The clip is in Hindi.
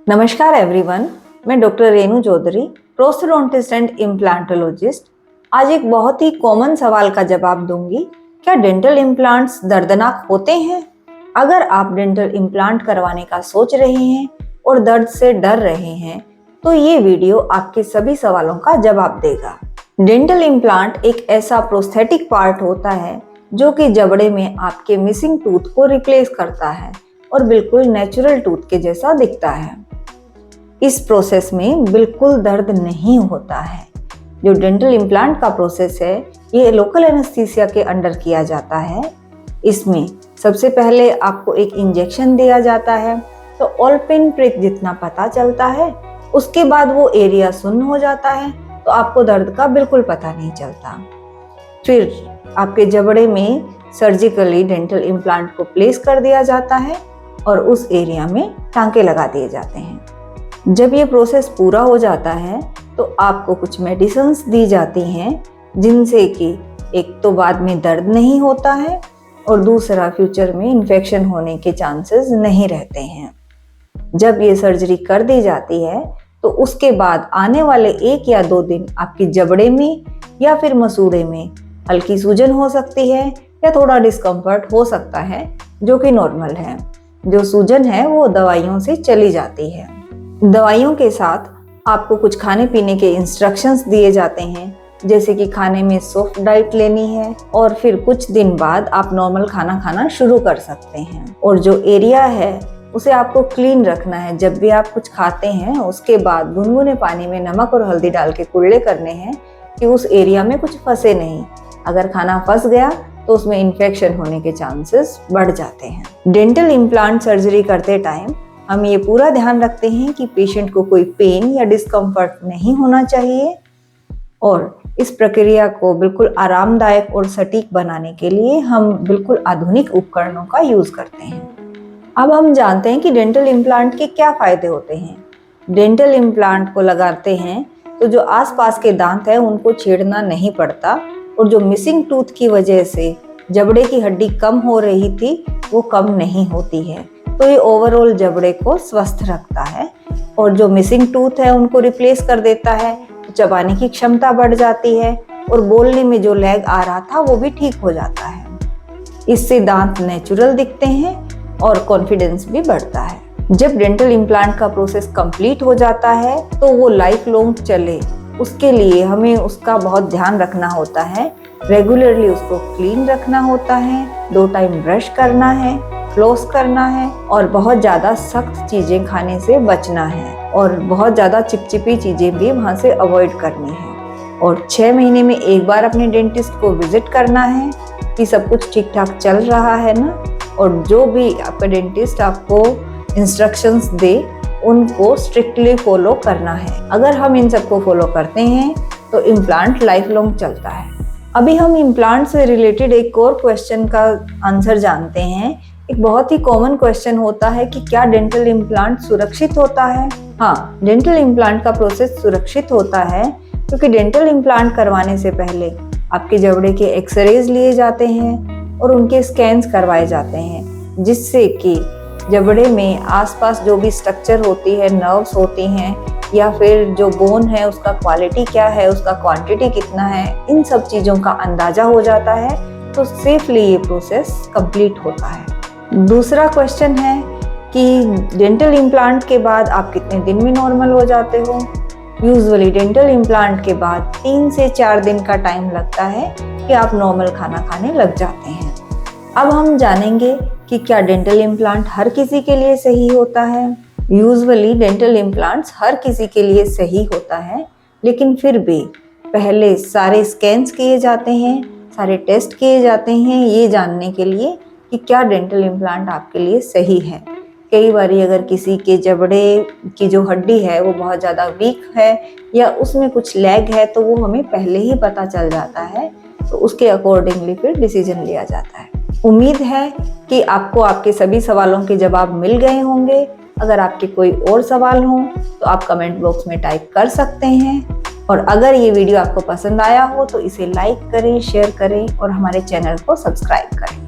नमस्कार एवरीवन, मैं doctor Renu Chaudhary, prosthodontist and implantologist. आज एक बहुत ही कॉमन सवाल का जवाब दूंगी। क्या डेंटल इम्प्लांट्स दर्दनाक होते हैं? अगर आप डेंटल इम्प्लांट करवाने का सोच रहे हैं और दर्द से डर रहे हैं तो ये वीडियो आपके सभी सवालों का जवाब देगा। डेंटल इम्प्लांट एक ऐसा प्रोस्थेटिक पार्ट होता है जो कि जबड़े में आपके मिसिंग टूथ को रिप्लेस करता है और बिल्कुल नेचुरल टूथ के जैसा दिखता है। इस प्रोसेस में बिल्कुल दर्द नहीं होता है। जो डेंटल इम्प्लांट का प्रोसेस है ये लोकल एनेस्थीसिया के अंडर किया जाता है। इसमें सबसे पहले आपको एक इंजेक्शन दिया जाता है तो ऑल पिन प्रिक जितना पता चलता है, उसके बाद वो एरिया सुन्न हो जाता है तो आपको दर्द का बिल्कुल पता नहीं चलता। फिर आपके जबड़े में सर्जिकली डेंटल इम्प्लांट को प्लेस कर दिया जाता है और उस एरिया में टांके लगा दिए जाते हैं। जब ये प्रोसेस पूरा हो जाता है तो आपको कुछ मेडिसिन्स दी जाती हैं जिनसे कि एक तो बाद में दर्द नहीं होता है और दूसरा फ्यूचर में इन्फेक्शन होने के चांसेस नहीं रहते हैं। जब ये सर्जरी कर दी जाती है तो उसके बाद आने वाले 1 या 2 दिन आपकी जबड़े में या फिर मसूड़े में हल्की सूजन हो सकती है या थोड़ा डिस्कम्फर्ट हो सकता है, जो कि नॉर्मल है। जो सूजन है वो दवाइयों से चली जाती है। दवाइयों के साथ आपको कुछ खाने पीने के इंस्ट्रक्शंस दिए जाते हैं, जैसे कि खाने में सॉफ्ट डाइट लेनी है और फिर कुछ दिन बाद आप नॉर्मल खाना खाना शुरू कर सकते हैं। और जो एरिया है उसे आपको क्लीन रखना है। जब भी आप कुछ खाते हैं उसके बाद गुनगुने पानी में नमक और हल्दी डाल के कुल्ले करने हैं कि उस एरिया में कुछ फंसे नहीं। अगर खाना फंस गया तो उसमें इन्फेक्शन होने के चांसेस बढ़ जाते हैं। डेंटल इम्प्लांट सर्जरी करते टाइम हम ये पूरा ध्यान रखते हैं कि पेशेंट को कोई पेन या डिस्कम्फर्ट नहीं होना चाहिए और इस प्रक्रिया को बिल्कुल आरामदायक और सटीक बनाने के लिए हम बिल्कुल आधुनिक उपकरणों का यूज करते हैं। अब हम जानते हैं कि डेंटल इम्प्लांट के क्या फायदे होते हैं। डेंटल इम्प्लांट को लगाते हैं तो जो आसपास के दांत है उनको छेड़ना नहीं पड़ता और जो मिसिंग टूथ की वजह से जबड़े की हड्डी कम हो रही थी वो कम नहीं होती है। तो ये ओवरऑल जबड़े को स्वस्थ रखता है और जो मिसिंग टूथ है उनको रिप्लेस कर देता है। चबाने की क्षमता बढ़ जाती है और बोलने में जो लैग आ रहा था वो भी ठीक हो जाता है। इससे दांत नेचुरल दिखते हैं और कॉन्फिडेंस भी बढ़ता है। जब डेंटल इम्प्लांट का प्रोसेस कंप्लीट हो जाता है तो वो लाइफ लॉन्ग चले, उसके लिए हमें उसका बहुत ध्यान रखना होता है। रेगुलरली उसको क्लीन रखना होता है, 2 टाइम ब्रश करना है, फ्लॉस करना है और बहुत ज़्यादा सख्त चीज़ें खाने से बचना है और बहुत ज़्यादा चिपचिपी चीज़ें भी वहाँ से अवॉइड करनी है। और 6 महीने में एक बार अपने डेंटिस्ट को विजिट करना है कि सब कुछ ठीक ठाक चल रहा है ना, और जो भी आपका डेंटिस्ट आपको इंस्ट्रक्शंस दे उनको स्ट्रिक्टली फॉलो करना है। अगर हम इन सबको फॉलो करते हैं तो इम्प्लांट लाइफ लॉन्ग चलता है। अभी हम इम्प्लांट से रिलेटेड एक और क्वेश्चन का आंसर जानते हैं। एक बहुत ही कॉमन क्वेश्चन होता है कि क्या डेंटल इम्प्लांट सुरक्षित होता है? हाँ, डेंटल इम्प्लांट का प्रोसेस सुरक्षित होता है क्योंकि डेंटल इम्प्लांट करवाने से पहले आपके जबड़े के एक्सरेज लिए जाते हैं और उनके स्कैन्स करवाए जाते हैं, जिससे कि जबड़े में आसपास जो भी स्ट्रक्चर होती है, नर्व्स होती हैं या फिर जो बोन है उसका क्वालिटी क्या है, उसका क्वांटिटी कितना है, इन सब चीज़ों का अंदाजा हो जाता है तो सेफली ये प्रोसेस कंप्लीट होता है। दूसरा क्वेश्चन है कि डेंटल इम्प्लांट के बाद आप कितने दिन में नॉर्मल हो जाते हो? यूजुअली डेंटल इम्प्लांट के बाद 3 से 4 दिन का टाइम लगता है कि आप नॉर्मल खाना खाने लग जाते हैं। अब हम जानेंगे कि क्या डेंटल इम्प्लांट हर किसी के लिए सही होता है। यूजुअली डेंटल इम्प्लांट्स हर किसी के लिए सही होता है, लेकिन फिर भी पहले सारे स्कैन्स किए जाते हैं, सारे टेस्ट किए जाते हैं ये जानने के लिए कि क्या डेंटल इम्प्लांट आपके लिए सही है। कई बारी अगर किसी के जबड़े की जो हड्डी है वो बहुत ज़्यादा वीक है या उसमें कुछ लैग है तो वो हमें पहले ही पता चल जाता है, तो उसके अकॉर्डिंगली फिर डिसीजन लिया जाता है। उम्मीद है कि आपको आपके सभी सवालों के जवाब मिल गए होंगे। अगर आपके कोई और सवाल हो तो आप कमेंट बॉक्स में टाइप कर सकते हैं और अगर ये वीडियो आपको पसंद आया हो तो इसे लाइक करें, शेयर करें और हमारे चैनल को सब्सक्राइब करें।